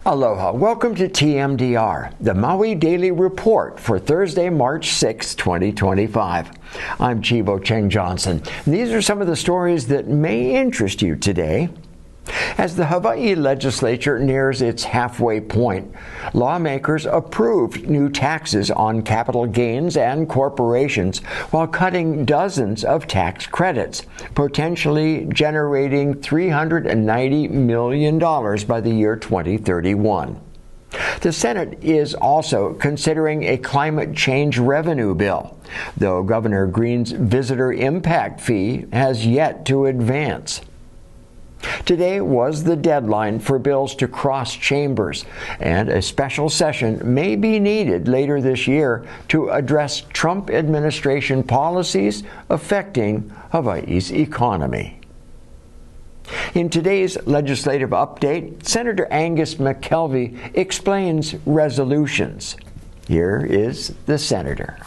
Aloha. Welcome to TMDR, the Maui Daily Report for Thursday, March 6, 2025. I'm Chivo Cheng Johnson. These are some of the stories that may interest you today. As the Hawaiʻi Legislature nears its halfway point, lawmakers approved new taxes on capital gains and corporations while cutting dozens of tax credits, potentially generating $390 million by the year 2031. The Senate is also considering a climate change revenue bill, though Governor Green's visitor impact fee has yet to advance. Today was the deadline for bills to cross chambers, and a special session may be needed later this year to address Trump administration policies affecting Hawaii's economy. In today's legislative update, Senator Angus McKelvey explains resolutions. Here is the senator.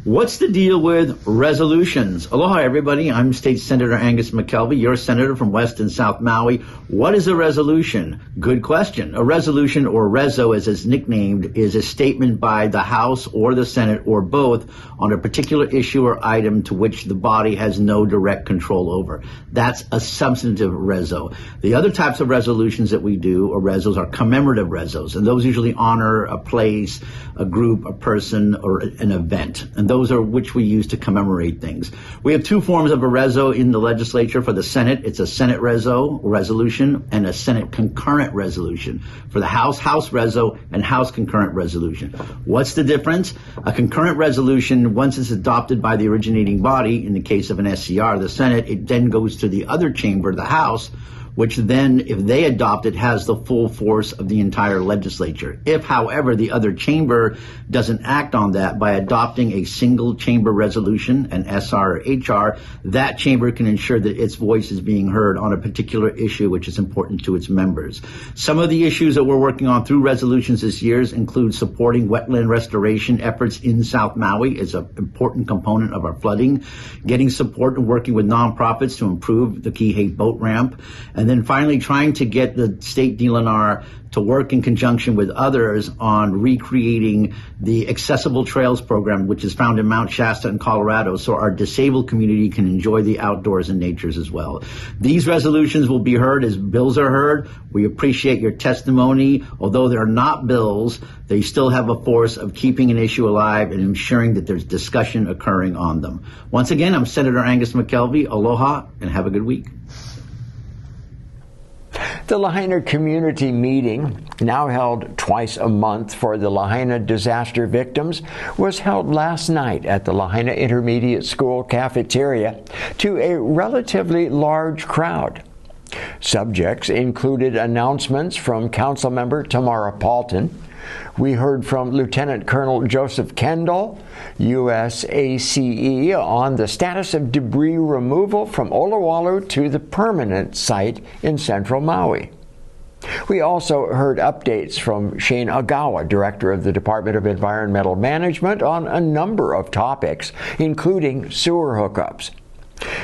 What's the deal with resolutions? Aloha, everybody. I'm State Senator Angus McKelvey, your senator from West and South Maui. What is a resolution? Good question. A resolution, or reso as it's nicknamed, is a statement by the House or the Senate or both on a particular issue or item to which the body has no direct control over. That's a substantive reso. The other types of resolutions that we do, or resos, are commemorative resos, and those usually honor a place, a group, a person, or an event. And those are which we use to commemorate things. We have two forms of a reso in the legislature. For the Senate, it's a Senate reso, resolution, and a Senate concurrent resolution. For the House, House reso, and House concurrent resolution. What's the difference? A concurrent resolution, once it's adopted by the originating body, in the case of an SCR, the Senate, it then goes to the other chamber, the House, which then, if they adopt it, has the full force of the entire legislature. If, however, the other chamber doesn't act on that by adopting a single chamber resolution, an SR or HR, that chamber can ensure that its voice is being heard on a particular issue which is important to its members. Some of the issues that we're working on through resolutions this year include supporting wetland restoration efforts in South Maui is an important component of our flooding, getting support and working with nonprofits to improve the Kihei boat ramp, and then finally trying to get the state DLNR to work in conjunction with others on recreating the Accessible Trails program, which is found in Mount Shasta in Colorado, so our disabled community can enjoy the outdoors and natures as well. These resolutions will be heard as bills are heard. We appreciate your testimony. Although they're not bills, they still have a force of keeping an issue alive and ensuring that there's discussion occurring on them. Once again, I'm Senator Angus McKelvey. Aloha, and have a good week. The Lahaina community meeting, now held twice a month for the Lahaina disaster victims, was held last night at the Lahaina Intermediate School cafeteria to a relatively large crowd. Subjects included announcements from Councilmember Tamara Paulton. We heard from Lieutenant Colonel Joseph Kendall, USACE, on the status of debris removal from Olowalu to the permanent site in central Maui. We also heard updates from Shane Agawa, Director of the Department of Environmental Management, on a number of topics, including sewer hookups.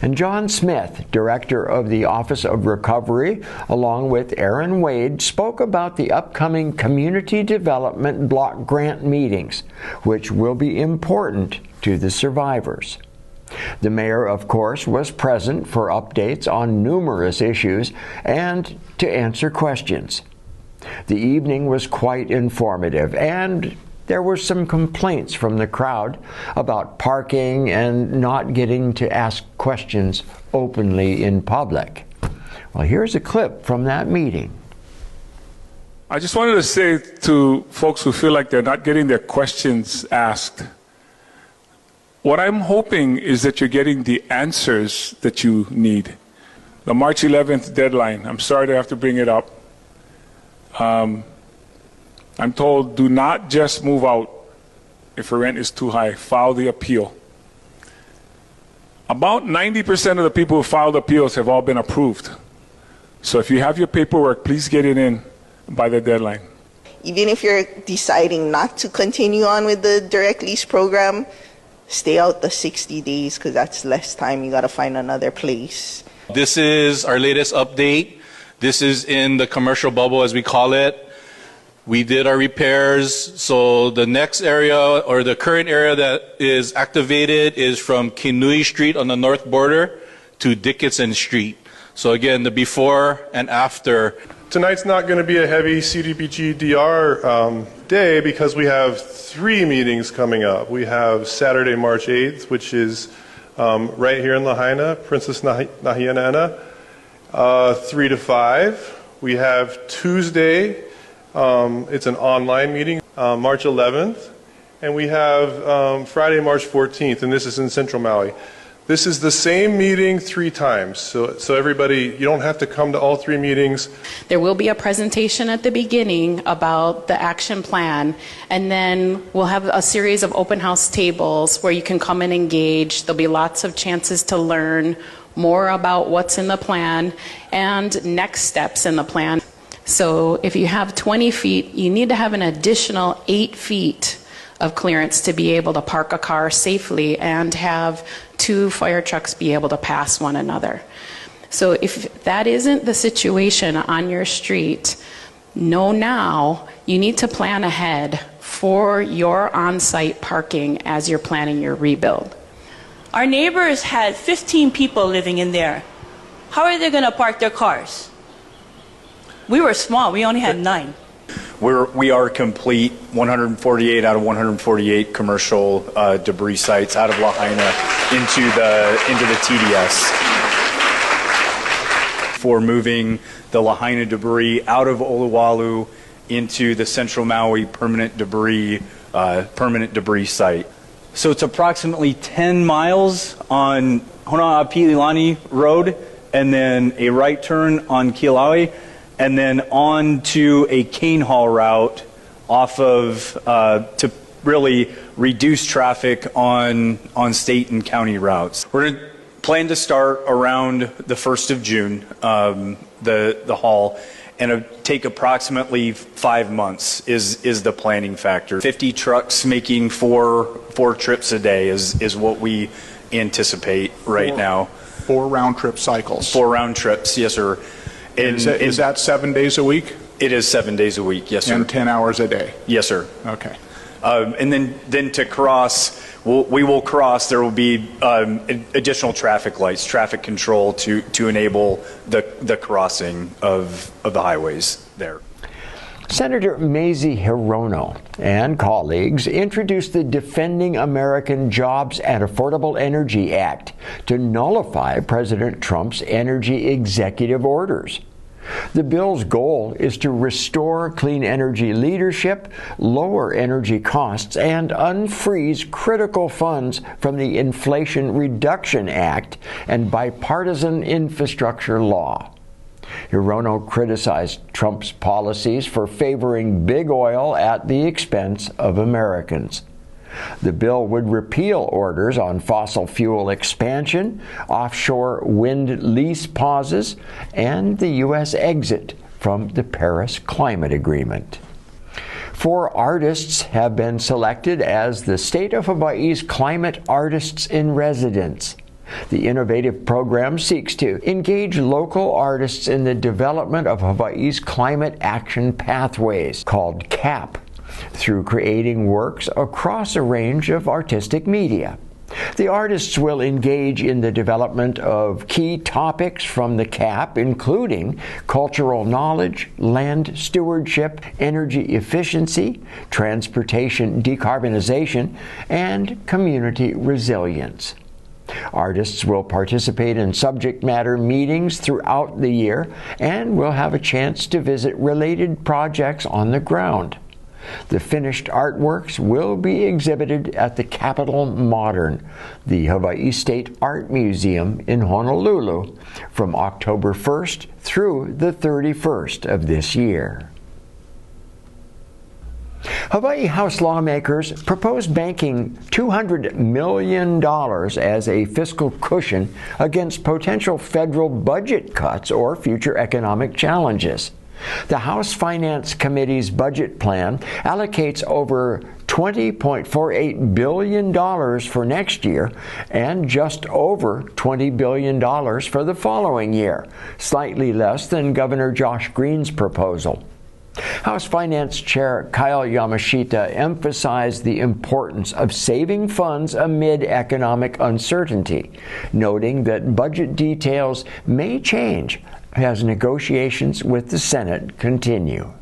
And John Smith, Director of the Office of Recovery, along with Aaron Wade, spoke about the upcoming Community Development Block Grant meetings, which will be important to the survivors. The mayor, of course, was present for updates on numerous issues and to answer questions. The evening was quite informative, and there were some complaints from the crowd about parking and not getting to ask questions openly in public. Well, here's a clip from that meeting. I just wanted to say to folks who feel like they're not getting their questions asked, what I'm hoping is that you're getting the answers that you need. The March 11th deadline, I'm sorry to have to bring it up. I'm told, do not just move out if a rent is too high. File the appeal. About 90% of the people who filed appeals have all been approved. So if you have your paperwork, please get it in by the deadline. Even if you're deciding not to continue on with the direct lease program, stay out the 60 days because that's less time. You got to find another place. This is our latest update This is in the commercial bubble, as we call it. We did our repairs, so the next area, or the current area that is activated, is from Kinui Street on the north border to Dickinson Street. So again, the before and after. Tonight's not going to be a heavy CDBG DR day because we have 3 meetings coming up. We have Saturday, March 8th, which is right here in Lahaina, Princess Nahianana, 3 to 5. We have Tuesday, it's an online meeting, March 11th. And we have Friday, March 14th, and this is in Central Maui. This is the same meeting 3 times, so everybody, you don't have to come to all 3 meetings. There will be a presentation at the beginning about the action plan, and then we'll have a series of open house tables where you can come and engage. There'll be lots of chances to learn more about what's in the plan and next steps in the plan. So if you have 20 feet, you need to have an additional 8 feet of clearance to be able to park a car safely and have 2 fire trucks be able to pass one another. So if that isn't the situation on your street, know now you need to plan ahead for your on-site parking as you're planning your rebuild. Our neighbors had 15 people living in there. How are they going to park their cars? We were small, we only had 9. We are complete, 148 out of 148 commercial debris sites out of Lahaina into the TDS for moving the Lahaina debris out of Oluwalu into the Central Maui permanent debris site. So it's approximately 10 miles on Honoa'apililani Road, and then a right turn on Kialaui, and then on to a cane haul route off of to really reduce traffic on state and county routes. We're going to plan to start around the 1st of June, the haul, and it'll take approximately 5 months is the planning factor. 50 trucks making four trips a day is what we anticipate right now. 4 round trip cycles. 4 round trips, yes, sir. Is that 7 days a week? It is 7 days a week, yes, sir. And 10 hours a day? Yes, sir. Okay. And then to cross, we will cross, there will be additional traffic lights, traffic control to enable the crossing of the highways there. Senator Mazie Hirono and colleagues introduced the Defending American Jobs and Affordable Energy Act to nullify President Trump's energy executive orders. The bill's goal is to restore clean energy leadership, lower energy costs, and unfreeze critical funds from the Inflation Reduction Act and bipartisan infrastructure law. Hirono criticized Trump's policies for favoring big oil at the expense of Americans. The bill would repeal orders on fossil fuel expansion, offshore wind lease pauses, and the U.S. exit from the Paris Climate Agreement. 4 artists have been selected as the state of Hawaii's Climate Artists in Residence. The innovative program seeks to engage local artists in the development of Hawaii's climate action pathways, called CAP, through creating works across a range of artistic media. The artists will engage in the development of key topics from the CAP, including cultural knowledge, land stewardship, energy efficiency, transportation decarbonization, and community resilience. Artists will participate in subject matter meetings throughout the year and will have a chance to visit related projects on the ground. The finished artworks will be exhibited at the Capitol Modern, the Hawaiʻi State Art Museum in Honolulu, from October 1st through the 31st of this year. Hawaii House lawmakers propose banking $200 million as a fiscal cushion against potential federal budget cuts or future economic challenges. The House Finance Committee's budget plan allocates over $20.48 billion for next year and just over $20 billion for the following year, slightly less than Governor Josh Green's proposal. House Finance Chair Kyle Yamashita emphasized the importance of saving funds amid economic uncertainty, noting that budget details may change as negotiations with the Senate continue.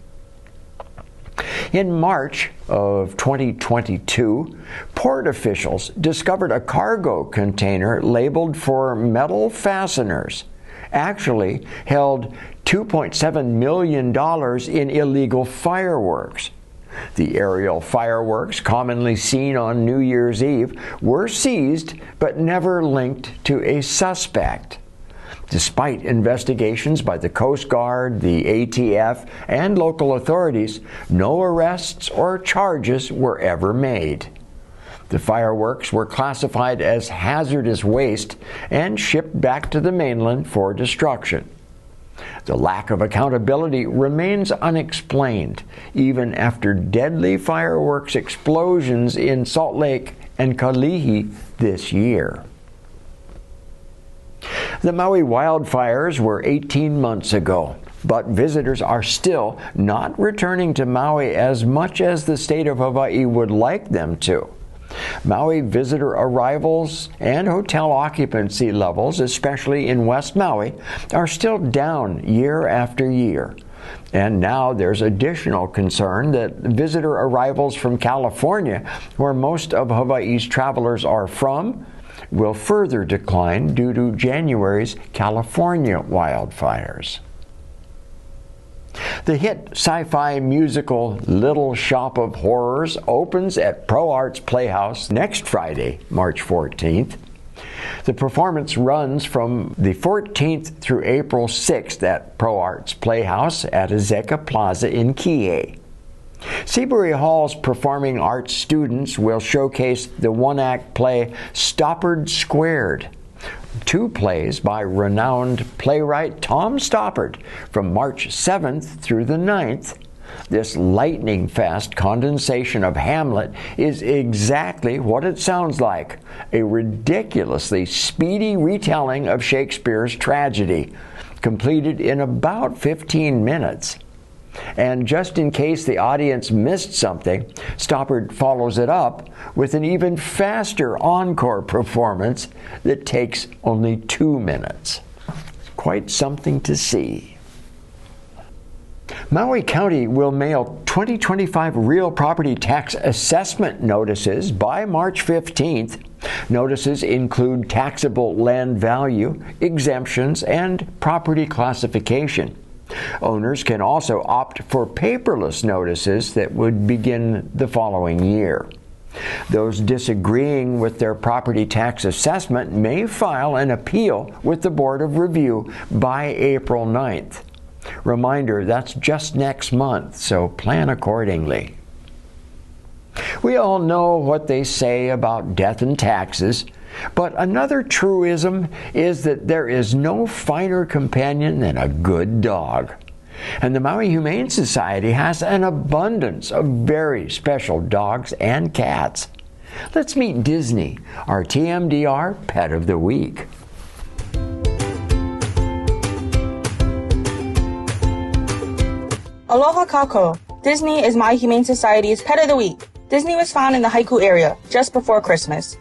In March of 2022, port officials discovered a cargo container labeled for metal fasteners actually held $2.7 million in illegal fireworks. The aerial fireworks, commonly seen on New Year's Eve, were seized but never linked to a suspect. Despite investigations by the Coast Guard, the ATF, and local authorities, no arrests or charges were ever made. The fireworks were classified as hazardous waste and shipped back to the mainland for destruction. The lack of accountability remains unexplained, even after deadly fireworks explosions in Salt Lake and Kalihi this year. The Maui wildfires were 18 months ago, but visitors are still not returning to Maui as much as the state of Hawaii would like them to. Maui visitor arrivals and hotel occupancy levels, especially in West Maui, are still down year after year. And now there's additional concern that visitor arrivals from California, where most of Hawaii's travelers are from, will further decline due to January's California wildfires. The hit sci-fi musical Little Shop of Horrors opens at Pro Arts Playhouse next Friday, March 14th. The performance runs from the 14th through April 6th at Pro Arts Playhouse at Azeka Plaza in Kihei. Seabury Hall's performing arts students will showcase the one-act play Stoppard Squared, two plays by renowned playwright Tom Stoppard from March 7th through the 9th. This lightning-fast condensation of Hamlet is exactly what it sounds like, a ridiculously speedy retelling of Shakespeare's tragedy, completed in about 15 minutes. And just in case the audience missed something, Stoppard follows it up with an even faster encore performance that takes only 2 minutes. Quite something to see. Maui County will mail 2025 real property tax assessment notices by March 15th. Notices include taxable land value, exemptions, and property classification. Owners can also opt for paperless notices that would begin the following year. Those disagreeing with their property tax assessment may file an appeal with the Board of Review by April 9th. Reminder, that's just next month, so plan accordingly. We all know what they say about death and taxes, but another truism is that there is no finer companion than a good dog. And the Maui Humane Society has an abundance of very special dogs and cats. Let's meet Disney, our TMDR Pet of the Week. Aloha kako. Disney is Maui Humane Society's Pet of the Week. Disney was found in the Haiku area just before Christmas.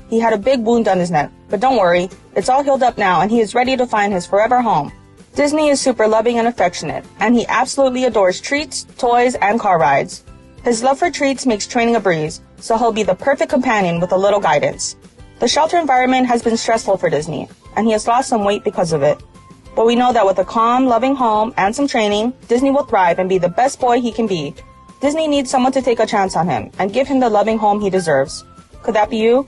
He had a big wound on his neck, but don't worry, it's all healed up now and he is ready to find his forever home. Disney is super loving and affectionate, and he absolutely adores treats, toys, and car rides. His love for treats makes training a breeze, so he'll be the perfect companion with a little guidance. The shelter environment has been stressful for Disney, and he has lost some weight because of it. But we know that with a calm, loving home and some training, Disney will thrive and be the best boy he can be. Disney needs someone to take a chance on him and give him the loving home he deserves. Could that be you?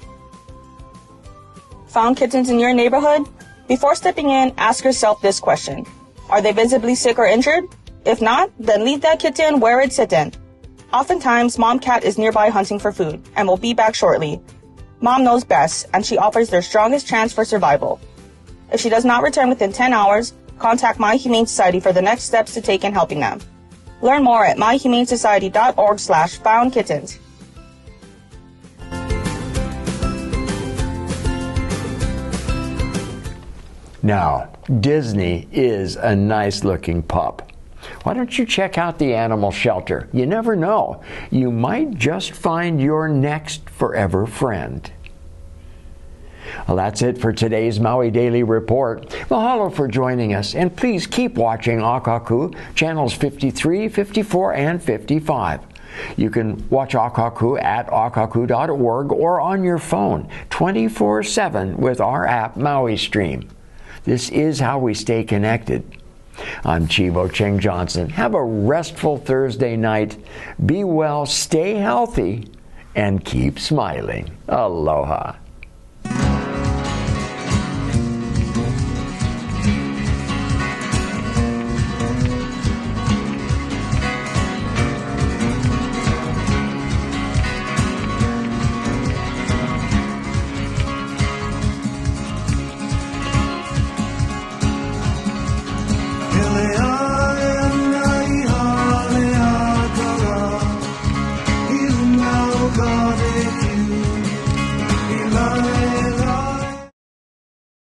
Found kittens in your neighborhood? Before stepping in, ask yourself this question. Are they visibly sick or injured? If not, then leave that kitten where it's sitting. Oftentimes, mom cat is nearby hunting for food and will be back shortly. Mom knows best, and she offers their strongest chance for survival. If she does not return within 10 hours, contact My Humane Society for the next steps to take in helping them. Learn more at myhumanesociety.org/foundkittens. Now, Disney is a nice-looking pup. Why don't you check out the animal shelter? You never know. You might just find your next forever friend. Well, that's it for today's Maui Daily Report. Mahalo for joining us, and please keep watching Akaku, channels 53, 54, and 55. You can watch Akaku at akaku.org or on your phone 24/7 with our app Maui Stream. This is how we stay connected. I'm Chivo Cheng Johnson. Have a restful Thursday night. Be well, stay healthy, and keep smiling. Aloha. God